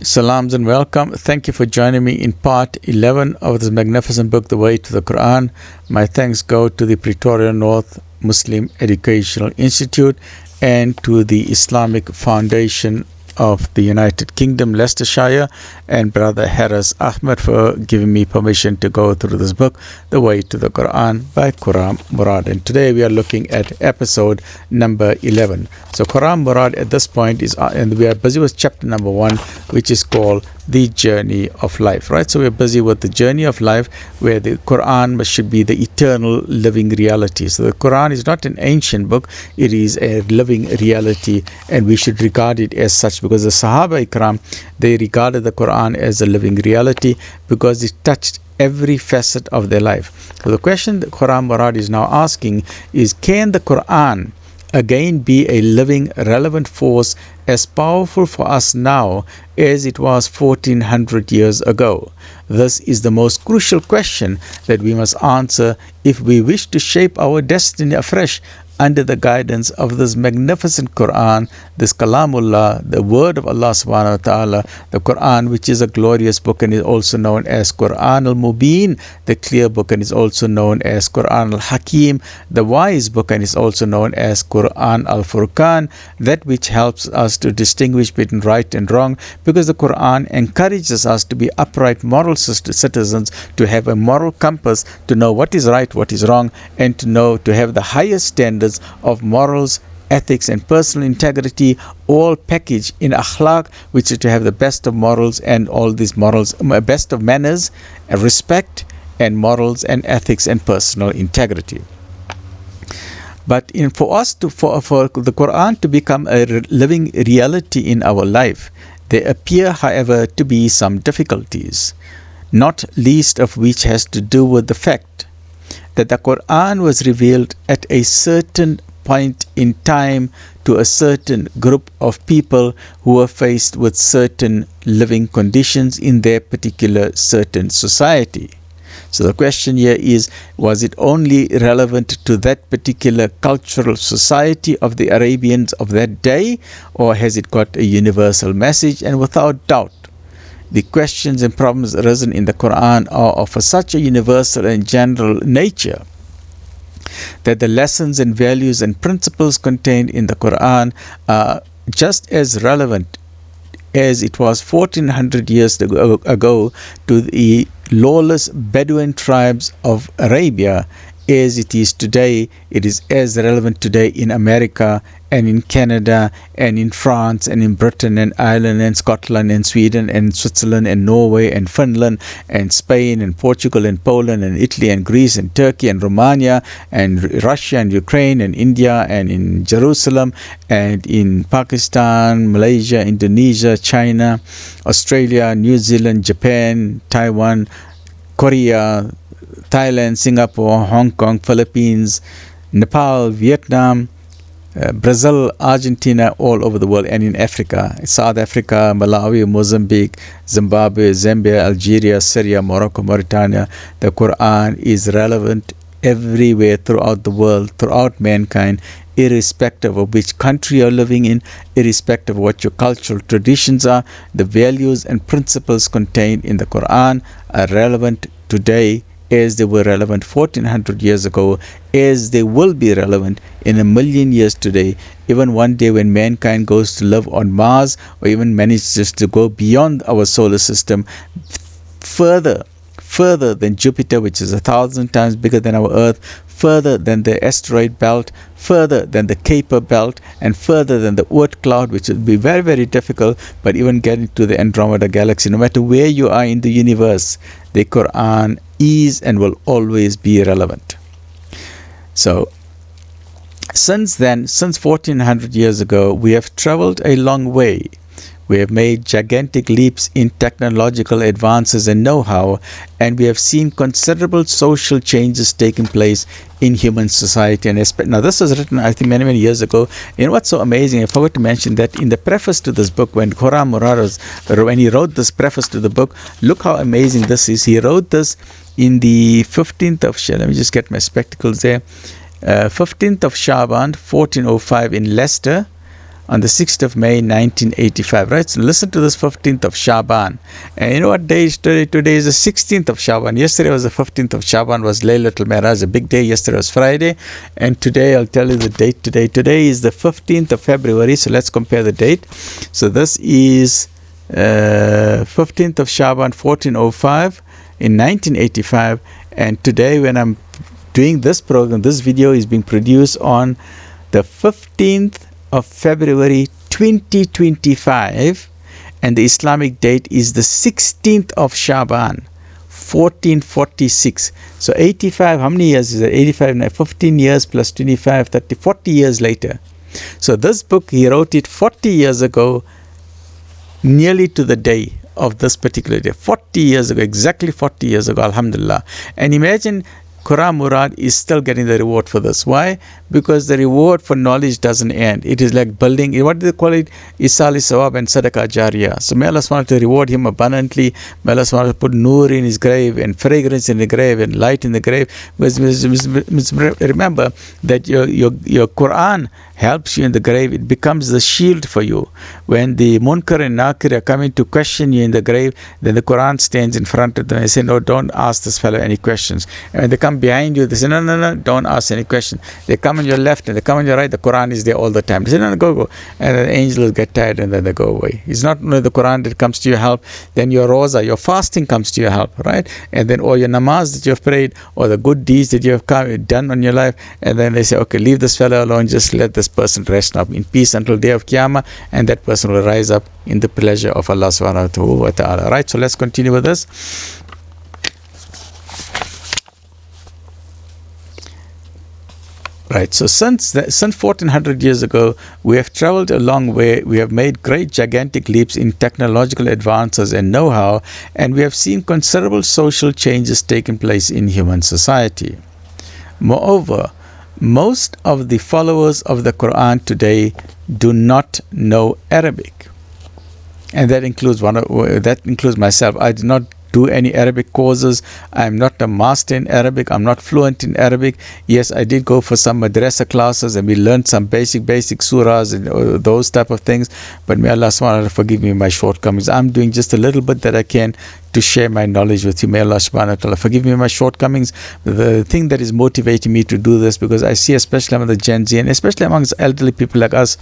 Salams and welcome. Thank you for joining me in part 11 of this magnificent book, The Way to the Quran. My thanks go to the Pretoria North Muslim Educational Institute and to the Islamic Foundation of the United Kingdom, Leicestershire, and Brother Haris Ahmed for giving me permission to go through this book, The Way to the Quran by Khurram Murad. And today we are looking at episode number 11. So Khurram Murad at this point is, and we are busy with chapter number 1, which is called The Journey of Life, right? So we're busy with the journey of life, where the Quran should be the eternal living reality. So the Quran is not an ancient book, it is a living reality, and we should regard it as such, because the Sahaba Ikram, they regarded the Quran as a living reality because it touched every facet of their life. So the question that Khurram Murad is now asking is, can the Quran again be a living, relevant force as powerful for us now as it was 1400 years ago? This is the most crucial question that we must answer if we wish to shape our destiny afresh under the guidance of this magnificent Quran, this Kalamullah, the word of Allah subhanahu wa ta'ala, the Quran, which is a glorious book and is also known as Quran al-Mubin, the clear book, and is also known as Quran al-Hakim, the wise book, and is also known as Quran al-Furqan, that which helps us to distinguish between right and wrong, because the Quran encourages us to be upright moral citizens, to have a moral compass, to know what is right, what is wrong, and to have the highest standards of morals, ethics, and personal integrity, all packaged in akhlaq, which is to have the best of morals and all these morals, best of manners, and respect, and morals and ethics and personal integrity. But for the Quran to become a living reality in our life, there appear, however, to be some difficulties, not least of which has to do with the fact that the Quran was revealed at a certain point in time to a certain group of people who were faced with certain living conditions in their particular certain society. So the question here is, was it only relevant to that particular cultural society of the Arabians of that day, or has it got a universal message? And without doubt, the questions and problems arisen in the Quran are of such a universal and general nature that the lessons and values and principles contained in the Quran are just as relevant as it was 1400 years ago to the lawless Bedouin tribes of Arabia as it is today. It is as relevant today in America and in Canada and in France and in Britain and Ireland and Scotland and Sweden and Switzerland and Norway and Finland and Spain and Portugal and Poland and Italy and Greece and Turkey and Romania and Russia and Ukraine and India and in Jerusalem and in Pakistan, Malaysia, Indonesia, China, Australia, New Zealand, Japan, Taiwan, Korea, Thailand, Singapore, Hong Kong, Philippines, Nepal, Vietnam, Brazil, Argentina, all over the world, and in Africa, South Africa, Malawi, Mozambique, Zimbabwe, Zambia, Algeria, Syria, Morocco, Mauritania. The Quran is relevant everywhere throughout the world, throughout mankind, irrespective of which country you're living in, irrespective of what your cultural traditions are. The values and principles contained in the Quran are relevant today as they were relevant 1400 years ago, as they will be relevant in 1,000,000 years today, even one day when mankind goes to live on Mars, or even manages to go beyond our solar system, further than Jupiter, which is 1,000 times bigger than our Earth, further than the asteroid belt, further than the Kuiper belt, and further than the Oort cloud, which would be very, very difficult. But even getting to the Andromeda galaxy, no matter where you are in the universe, the Quran is and will always be relevant. So since then, since 1400 years ago, we have traveled a long way. We have made gigantic leaps in technological advances and know-how, and we have seen considerable social changes taking place in human society. And now this was written, I think, many, many years ago. You know what's so amazing? I forgot to mention that in the preface to this book, when Khurram Murad, when he wrote this preface to the book, look how amazing this is. He wrote this in the 15th of Shaban. Let me just get my spectacles there. 15th of Shaban, 1405 in Leicester, on the 6th of May 1985, right? So listen to this, 15th of Shaban. And you know what day is today? Today is the 16th of Shaban. Yesterday was the 15th of Shaban, was Laylatul Miraj, a big day. Yesterday was Friday. And today, I'll tell you the date today. Today is the 15th of February. So let's compare the date. So this is 15th of Shaban, 1405 in 1985. And today, when I'm doing this program, this video is being produced on the 15th of February 2025, and the Islamic date is the 16th of Shaban 1446. So 85, how many years is it? 85, 15 years plus 25, 30, 40 years later. So this book, he wrote it 40 years ago, nearly to the day of this particular day. 40 years ago, exactly 40 years ago, alhamdulillah. And imagine Khurram Murad is still getting the reward for this. Why? Because the reward for knowledge doesn't end. It is like building, what do they call it? Isali Sawab and Sadaqah Jariyah. So may Allah SWT to reward him abundantly. May Allah SWT to put nur in his grave and fragrance in the grave and light in the grave. Because remember that your Quran helps you in the grave. It becomes the shield for you. When the Munkar and Nakir are coming to question you in the grave, then the Quran stands in front of them and say, no, don't ask this fellow any questions. And when they come behind you, they say, no, don't ask any question. They come on your left and they come on your right, the Quran is there all the time. They say, no, go. And the angels get tired and then they go away. It's not only the Quran that comes to your help, then your roza, your fasting comes to your help, right? And then all your namaz that you have prayed, or the good deeds that you have done on your life, and then they say, okay, leave this fellow alone, just let this person rest up in peace until day of Qiyamah, and that person will rise up in the pleasure of Allah subhanahu wa ta'ala. Right, so let's continue with this. Right, so since 1400 years ago, we have traveled a long way. We have made great gigantic leaps in technological advances and know-how, and we have seen considerable social changes taking place in human society. Moreover, most of the followers of the Quran today do not know Arabic, and that includes myself. I did not do any Arabic courses. I'm not a master in Arabic. I'm not fluent in Arabic. Yes, I did go for some madrasa classes and we learned some basic surahs and those type of things. But may Allah subhanahu wa ta'ala forgive me my shortcomings. I'm doing just a little bit that I can to share my knowledge with you. May Allah subhanahu wa ta'ala forgive me my shortcomings. The thing that is motivating me to do this, because I see, especially among the Gen Z and especially amongst elderly people like us,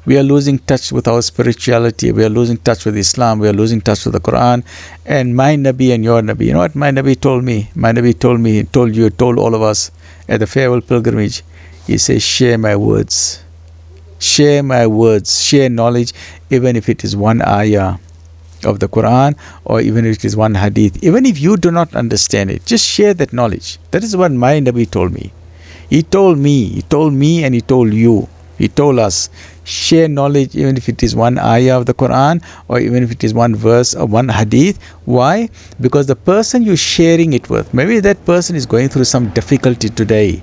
we are losing touch with our spirituality. We are losing touch with Islam. We are losing touch with the Quran. And my Nabi and your Nabi, you know what my Nabi told me? My Nabi told me, he told you, told all of us at the farewell pilgrimage. He says, share my words. Share my words. Share knowledge, even if it is one ayah of the Quran, or even if it is one hadith. Even if you do not understand it, just share that knowledge. That is what my Nabi told me. He told me and he told you. He told us, share knowledge even if it is one ayah of the Quran, or even if it is one verse or one hadith. Why? Because the person you're sharing it with, maybe that person is going through some difficulty today,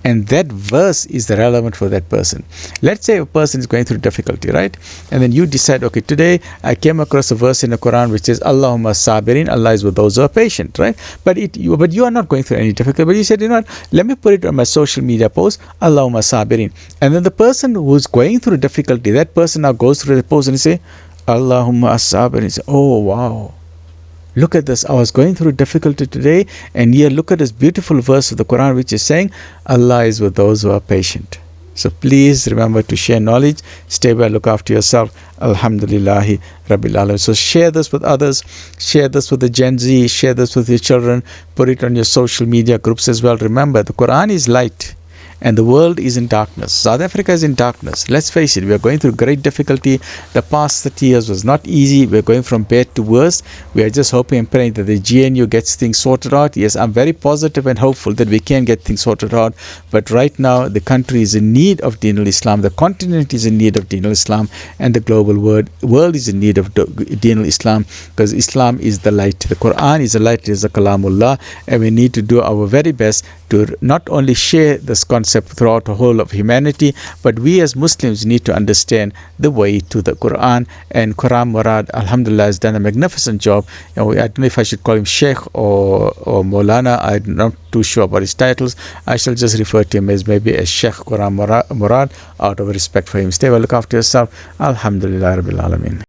and that verse is relevant for that person. Let's say a person is going through difficulty, right? And then you decide, okay, today I came across a verse in the Quran which says, Allahumma sabirin, Allah is with those who are patient, right? But you are not going through any difficulty. But you said, you know what, let me put it on my social media post, Allahumma sabirin. And then the person who's going through difficulty, that person now goes through the post and you say, Allahumma sabirin. Say, oh, wow. Look at this. I was going through difficulty today, and here look at this beautiful verse of the Quran which is saying, Allah is with those who are patient. So please remember to share knowledge. Stay well, look after yourself. Alhamdulillahi Rabbil Alamin. So share this with others. Share this with the Gen Z. Share this with your children. Put it on your social media groups as well. Remember, the Quran is light, and the world is in darkness. South Africa is in darkness. Let's face it, we are going through great difficulty. The past 30 years was not easy. We're going from bad to worse. We are just hoping and praying that the GNU gets things sorted out. Yes, I'm very positive and hopeful that we can get things sorted out. But right now, the country is in need of Deen al-Islam. The continent is in need of Deen al-Islam. And the global world is in need of Deen al-Islam, because Islam is the light. The Quran is the light. It is the Kalamullah. And we need to do our very best to not only share this concept throughout the whole of humanity, but we as Muslims need to understand the way to the Quran. And Khurram Murad, alhamdulillah, has done a magnificent job. I don't know if I should call him Sheikh or Maulana. I'm not too sure about his titles. I shall just refer to him as maybe as Sheikh Khurram Murad out of respect for him. Stay well, look after yourself. Alhamdulillah Rabbil Alameen.